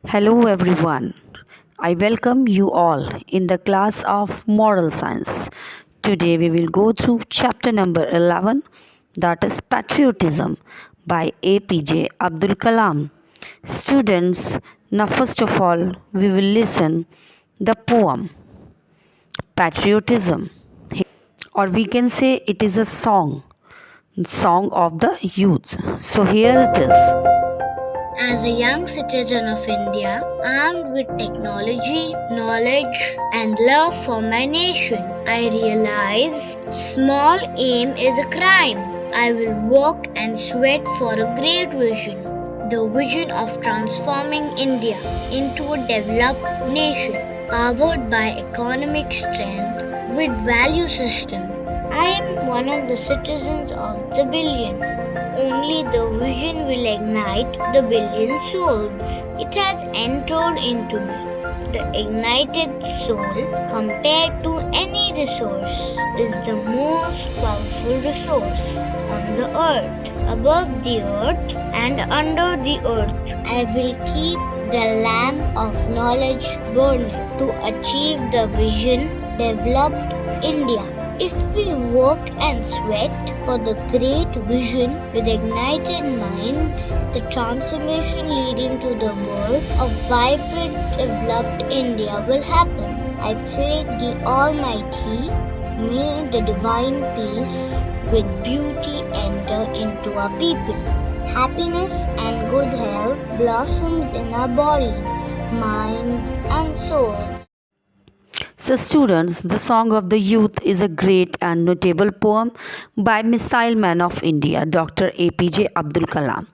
Hello everyone. I welcome you all in the class of Moral Science. Today we will go through chapter number 11, that is Patriotism by APJ Abdul Kalam. Students, now first of all we will listen the poem Patriotism, or we can say it is a song of the youth. So here it is. As a young citizen of India, armed with technology, knowledge, and love for my nation, I realize small aim is a crime. I will work and sweat for a great vision, the vision of transforming India into a developed nation, powered by economic strength with value system. I am one of the citizens of the billion. Only the vision will ignite the billion souls. It has entered into me. The ignited soul, compared to any resource, is the most powerful resource on the earth, above the earth and under the earth. I will keep the lamp of knowledge burning to achieve the vision, developed India. If we work and sweat for the great vision with ignited minds, the transformation leading to the birth of vibrant, developed India will happen. I pray the Almighty, may the divine peace with beauty enter into our people. Happiness and good health blossoms in our bodies, minds and souls. So, students, the Song of the Youth is a great and notable poem by Missile Man of India, Dr. APJ Abdul Kalam.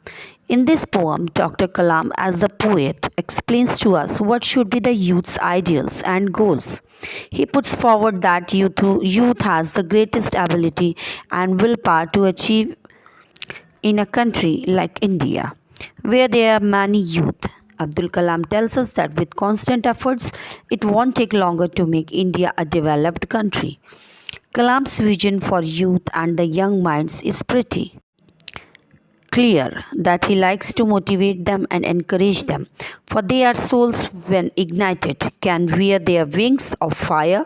In this poem, Dr. Kalam, as the poet, explains to us what should be the youth's ideals and goals. He puts forward that youth has the greatest ability and willpower to achieve in a country like India, where there are many youth. Abdul Kalam tells us that with constant efforts, it won't take longer to make India a developed country. Kalam's vision for youth and the young minds is pretty clear that he likes to motivate them and encourage them, for their souls, when ignited, can wear their wings of fire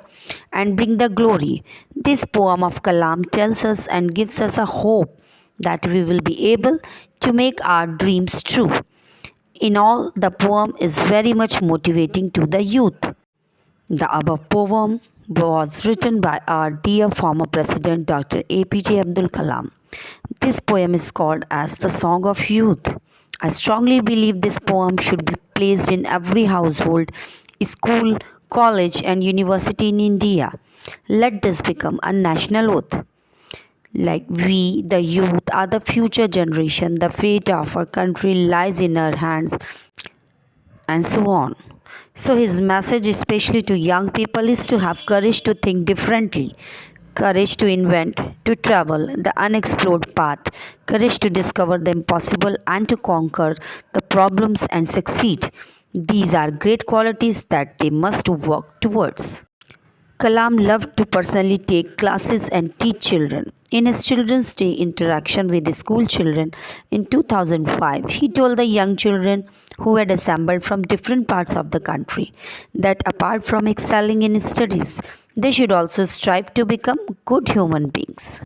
and bring the glory. This poem of Kalam tells us and gives us a hope that we will be able to make our dreams true. In all, the poem is very much motivating to the youth. The above poem was written by our dear former President Dr. APJ Abdul Kalam. This poem is called as the Song of Youth. I strongly believe this poem should be placed in every household, school, college, and university in India. Let this become a national oath. Like we, the youth, are the future generation. The fate of our country lies in our hands, and so on. So, his message, especially to young people, is to have courage to think differently, courage to invent, to travel the unexplored path, courage to discover the impossible and to conquer the problems and succeed. These are great qualities that they must work towards. Kalam loved to personally take classes and teach children. In his Children's Day interaction with the school children in 2005, he told the young children who had assembled from different parts of the country that apart from excelling in studies, they should also strive to become good human beings.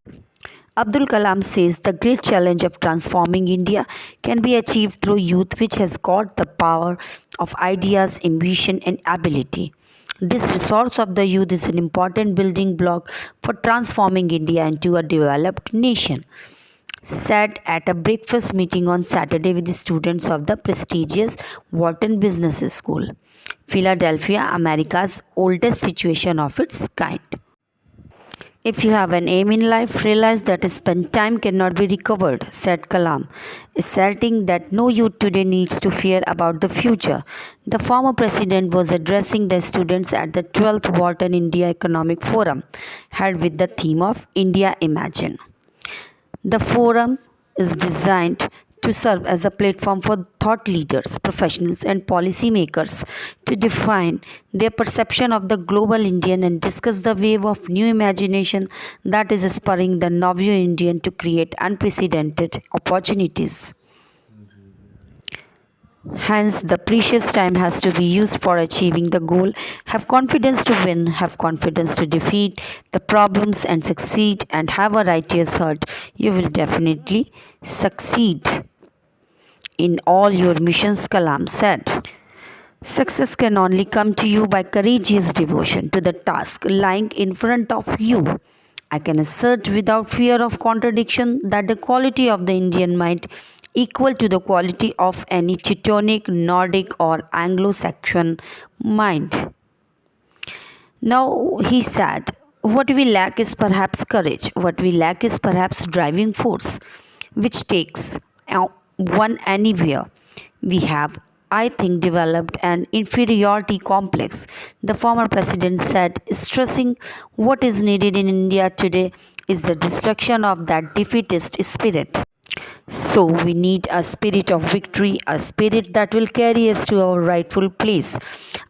Abdul Kalam says the great challenge of transforming India can be achieved through youth, which has got the power of ideas, ambition, and ability. This resource of the youth is an important building block for transforming India into a developed nation. Said at a breakfast meeting on Saturday with the students of the prestigious Wharton Business School, Philadelphia, America's oldest situation of its kind. If you have an aim in life, realize that spent time cannot be recovered, said Kalam, asserting that no youth today needs to fear about the future. The former president was addressing the students at the 12th Wharton India Economic Forum, held with the theme of India Imagine. The forum is designed to serve as a platform for thought leaders, professionals, and policymakers to define their perception of the global Indian and discuss the wave of new imagination that is spurring the Navyo Indian to create unprecedented opportunities. Hence, the precious time has to be used for achieving the goal. Have confidence to win, have confidence to defeat the problems and succeed, and have a righteous heart. You will definitely succeed in all your missions, Kalam said. Success can only come to you by courageous devotion to the task lying in front of you. I can assert without fear of contradiction that the quality of the Indian mind equal to the quality of any Teutonic, Nordic or Anglo-Saxon mind. Now he said, what we lack is perhaps courage, what we lack is perhaps driving force, which takes one anywhere. We have, I think, developed an inferiority complex, the former president said, stressing what is needed in India today is the destruction of that defeatist spirit. So, we need a spirit of victory, a spirit that will carry us to our rightful place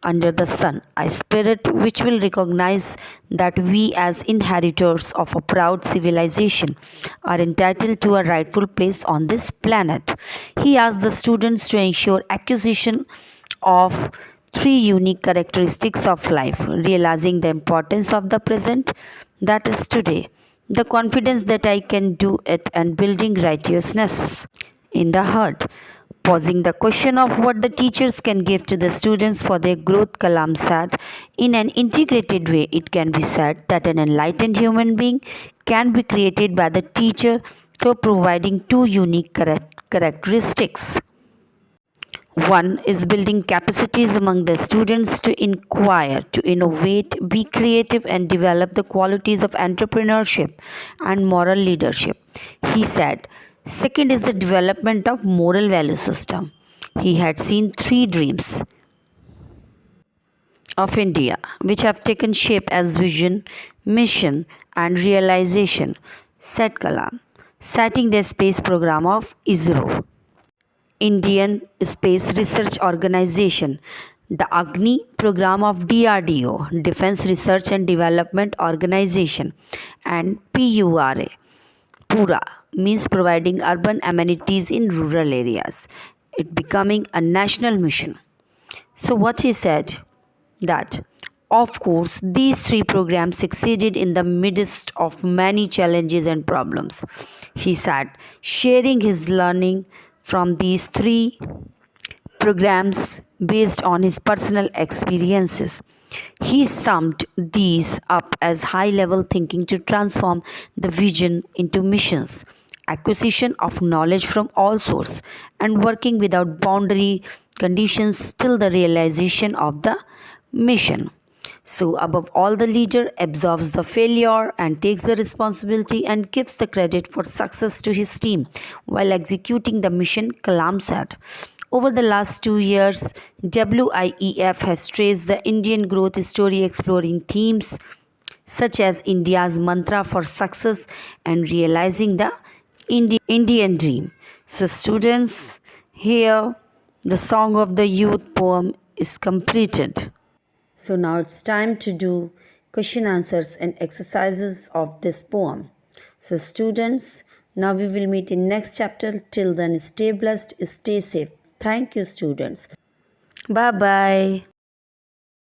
under the sun, a spirit which will recognize that we, as inheritors of a proud civilization, are entitled to a rightful place on this planet. He asked the students to ensure acquisition of three unique characteristics of life, realizing the importance of the present, that is today, the confidence that I can do it, and building righteousness in the heart. Posing the question of what the teachers can give to the students for their growth, Kalam said, in an integrated way, it can be said that an enlightened human being can be created by the teacher through providing two unique characteristics. One is building capacities among the students to inquire, to innovate, be creative, and develop the qualities of entrepreneurship and moral leadership. He said, second is the development of moral value system. He had seen three dreams of India which have taken shape as vision, mission, and realization, said Kalam, citing the space program of ISRO. Indian Space Research Organization, the Agni program of DRDO, Defense Research and Development Organization, and PURA. Pura means providing urban amenities in rural areas. It becoming a national mission. So what he said that of course these three programs succeeded in the midst of many challenges and problems. He said sharing his learning from these three programs based on his personal experiences. He summed these up as high level thinking to transform the vision into missions, acquisition of knowledge from all sources, and working without boundary conditions till the realization of the mission. So, above all, the leader absorbs the failure and takes the responsibility and gives the credit for success to his team while executing the mission, Kalam said. Over the last 2 years, WIEF has traced the Indian growth story, exploring themes such as India's mantra for success and realizing the Indian dream. So, students, here the Song of the Youth poem is completed. So now it's time to do question answers and exercises of this poem. So students, now we will meet in next chapter. Till then, stay blessed, stay safe. Thank you, students. Bye bye.